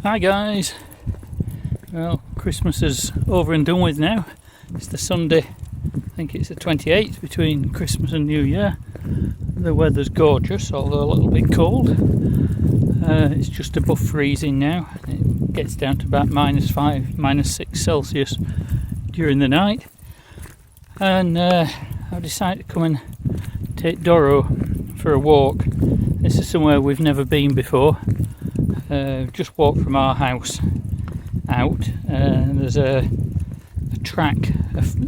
Hi guys. Well, Christmas is over and done with now. It's the Sunday, I think it's the 28th between Christmas and New Year. The weather's gorgeous, although a little bit cold. It's just above freezing now. It gets down to about -5, -6 Celsius during the night. And I've decided to come and take Doro for a walk. This is somewhere we've never been before. Just walked from our house out. There's a track,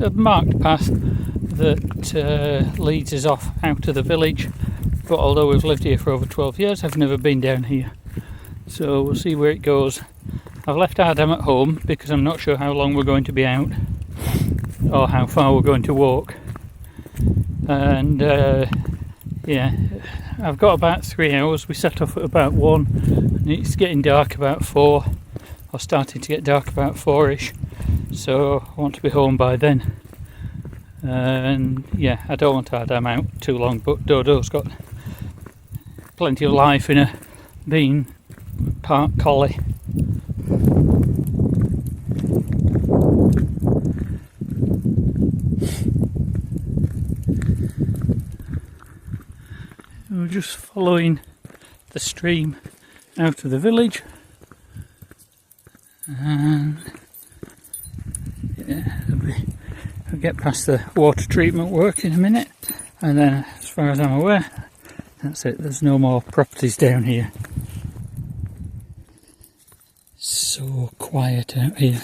a marked path that leads us off out of the village. But although we've lived here for over 12 years, I've never been down here. So we'll see where it goes. I've left Adam at home because I'm not sure how long we're going to be out or how far we're going to walk. And yeah, I've got about 3 hours. We set off at about 1 and it's getting dark about 4, or starting to get dark about 4ish, so I want to be home by then. And yeah, I don't want to have Adam out too long, but Dodo's got plenty of life in her, being part collie. We're just following the stream out of the village, and yeah, I'll get past the water treatment work in a minute, and then as far as I'm aware, that's it. There's no more properties down here. So quiet out here,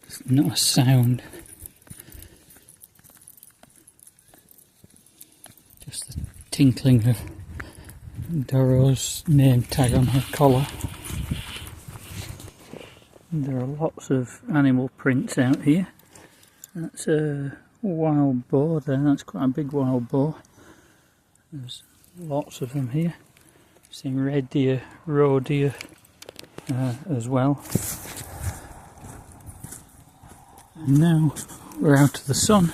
there's not a sound. Just the tinkling of Doro's name tag on her collar. There are lots of animal prints out here. That's a wild boar there, that's quite a big wild boar. There's lots of them here. I've seen red deer, roe deer as well. And now we're out of the sun.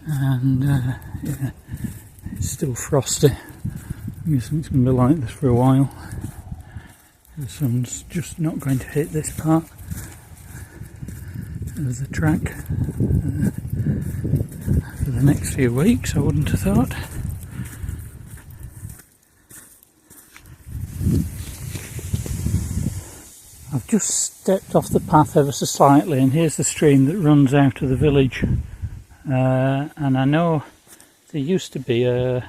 And yeah, it's still frosty. I'm guessing it's going to be like this for a while. The sun's just not going to hit this part of the track for the next few weeks, I wouldn't have thought. I've just stepped off the path ever so slightly, and here's the stream that runs out of the village. And I know there used to be a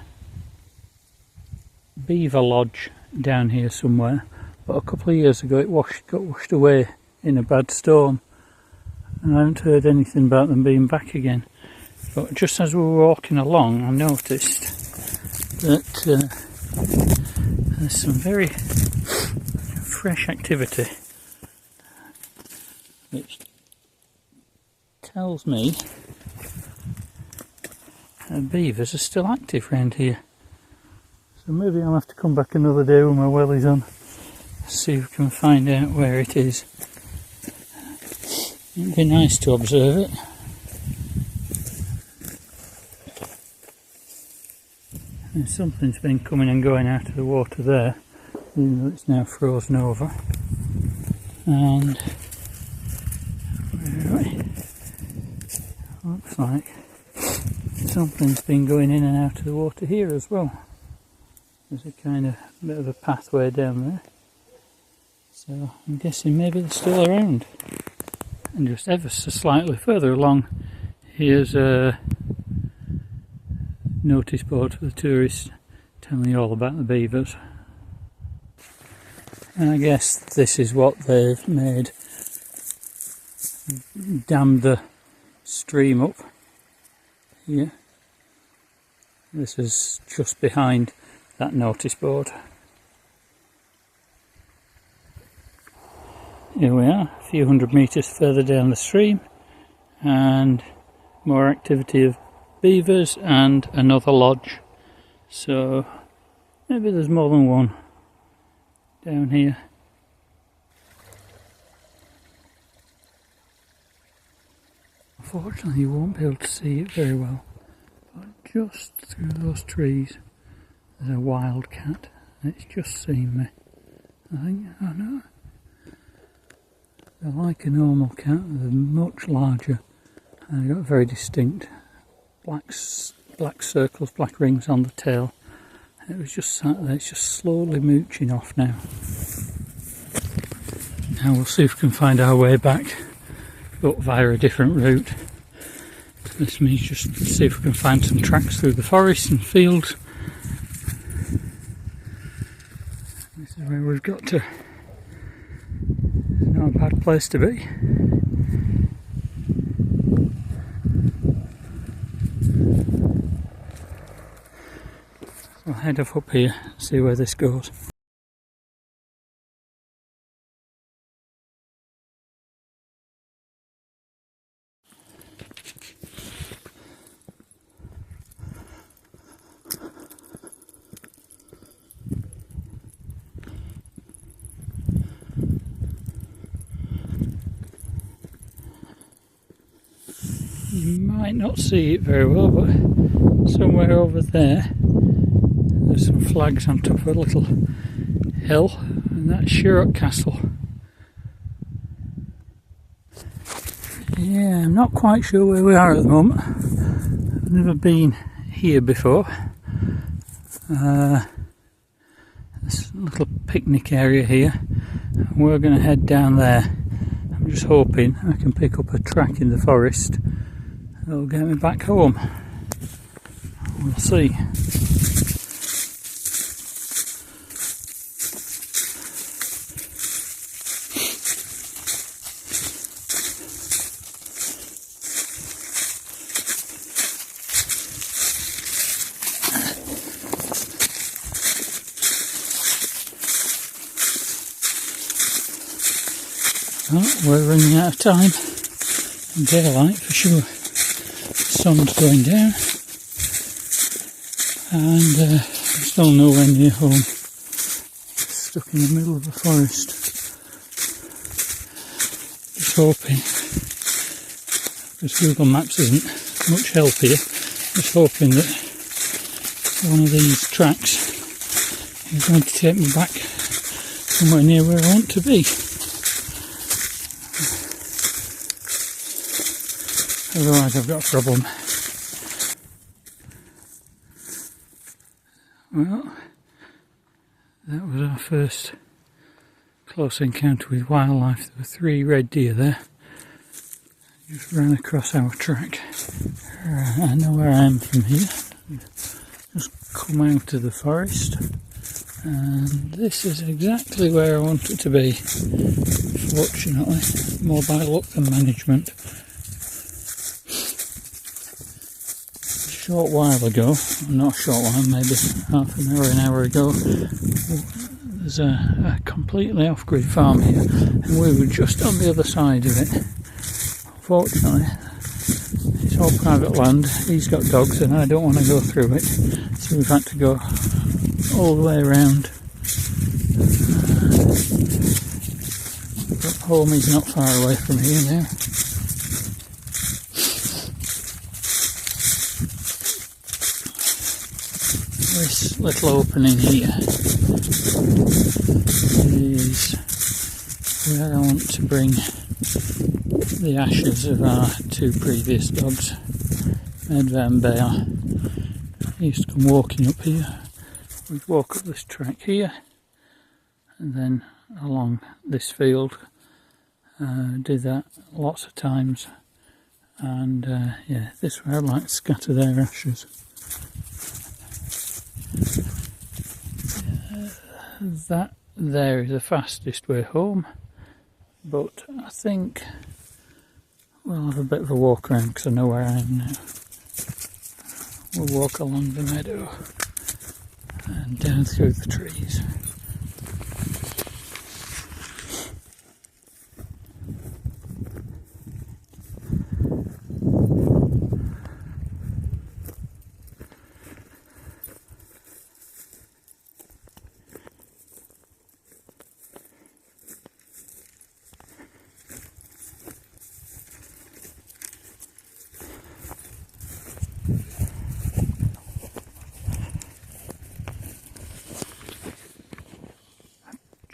beaver lodge down here somewhere, but a couple of years ago it got washed away in a bad storm, and I haven't heard anything about them being back again. But just as we were walking along, I noticed that there's some very fresh activity, which tells me beavers are still active around here. So maybe I'll have to come back another day when my wellies on, see if we can find out where it is. It'd be nice to observe it. And something's been coming and going out of the water there, even though it's now frozen over. And where are we? Looks like something's been going in and out of the water here as well. There's a kind of bit of a pathway down there. So I'm guessing maybe they're still around. And just ever so slightly further along, here's a notice board for the tourists telling you all about the beavers. And I guess this is what they've made. Dammed the stream up here. This is just behind that notice board. Here we are, a few hundred metres further down the stream, and more activity of beavers and another lodge. So maybe there's more than one down here. Unfortunately you won't be able to see it very well, but just through those trees there's a wildcat, and it's just seen me. I think. Oh no. They're like a normal cat, they're much larger. And they've got very distinct black circles, black rings on the tail. It was just sat there, it's just slowly mooching off now. Now we'll see if we can find our way back, but via a different route. This means just see if we can find some tracks through the forest and fields. This is where we've got to. It's not a bad place to be. I'll head off up here and see where this goes. You might not see it very well, but somewhere over there there's some flags on top of a little hill, and that's Shirok Castle. Yeah, I'm not quite sure where we are at the moment. I've never been here before. This little picnic area here. We're going to head down there. I'm just hoping I can pick up a track in the forest that'll get me back home. We'll see. Oh, we're running out of time. Daylight for sure. The sun's going down. And I'm still nowhere near home. Stuck in the middle of the forest. Just hoping, because Google Maps isn't much help here, just hoping that one of these tracks is going to take me back somewhere near where I want to be. Otherwise I've got a problem. Well, that was our first close encounter with wildlife. There were 3 red deer there. Just ran across our track. I know where I am from here. Just come out of the forest. And this is exactly where I want it to be. Fortunately, more by luck than management. A short while ago, not a short while, maybe half an hour ago, there's a completely off-grid farm here, and we were just on the other side of it. Unfortunately, it's all private land, he's got dogs and I don't want to go through it, so we've had to go all the way around. But home is not far away from here now. This little opening here is where I want to bring the ashes of our 2 previous dogs, Medva and Bear. He used to come walking up here. We'd walk up this track here and then along this field. Did that lots of times, and yeah, this is where I'd like to scatter their ashes. That there is the fastest way home, but I think we'll have a bit of a walk around because I know where I am now. We'll walk along the meadow and down through the trees.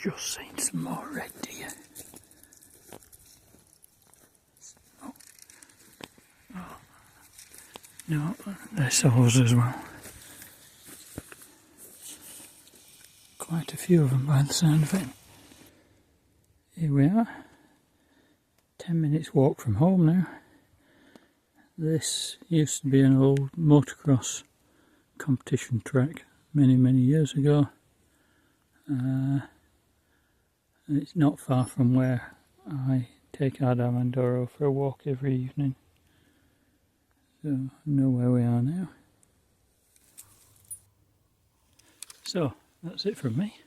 just seen some more red deer. Oh. No, there's sows as well. Quite a few of them by the sound of it. Here we are. 10 minutes walk from home now. This used to be an old motocross competition track many years ago. It's not far from where I take Adam and Doro for a walk every evening. So I know where we are now. So that's it from me.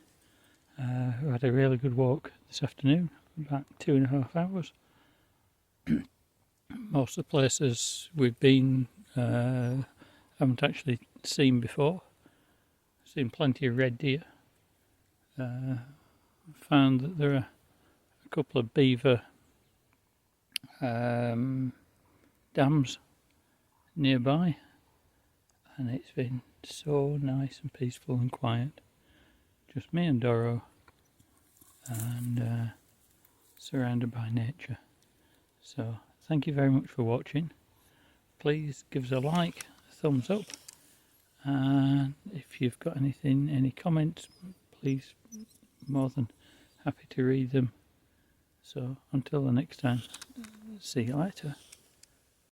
We had a really good walk this afternoon, about 2.5 hours. Most of the places we've been haven't actually seen before. Seen plenty of red deer. Found that there are a couple of beaver dams nearby, and it's been so nice and peaceful and quiet. Just me and Doro, and surrounded by nature. So thank you very much for watching. Please give us a like, a thumbs up, and if you've got any comments, please, more than happy to read them. So until the next time, see you later.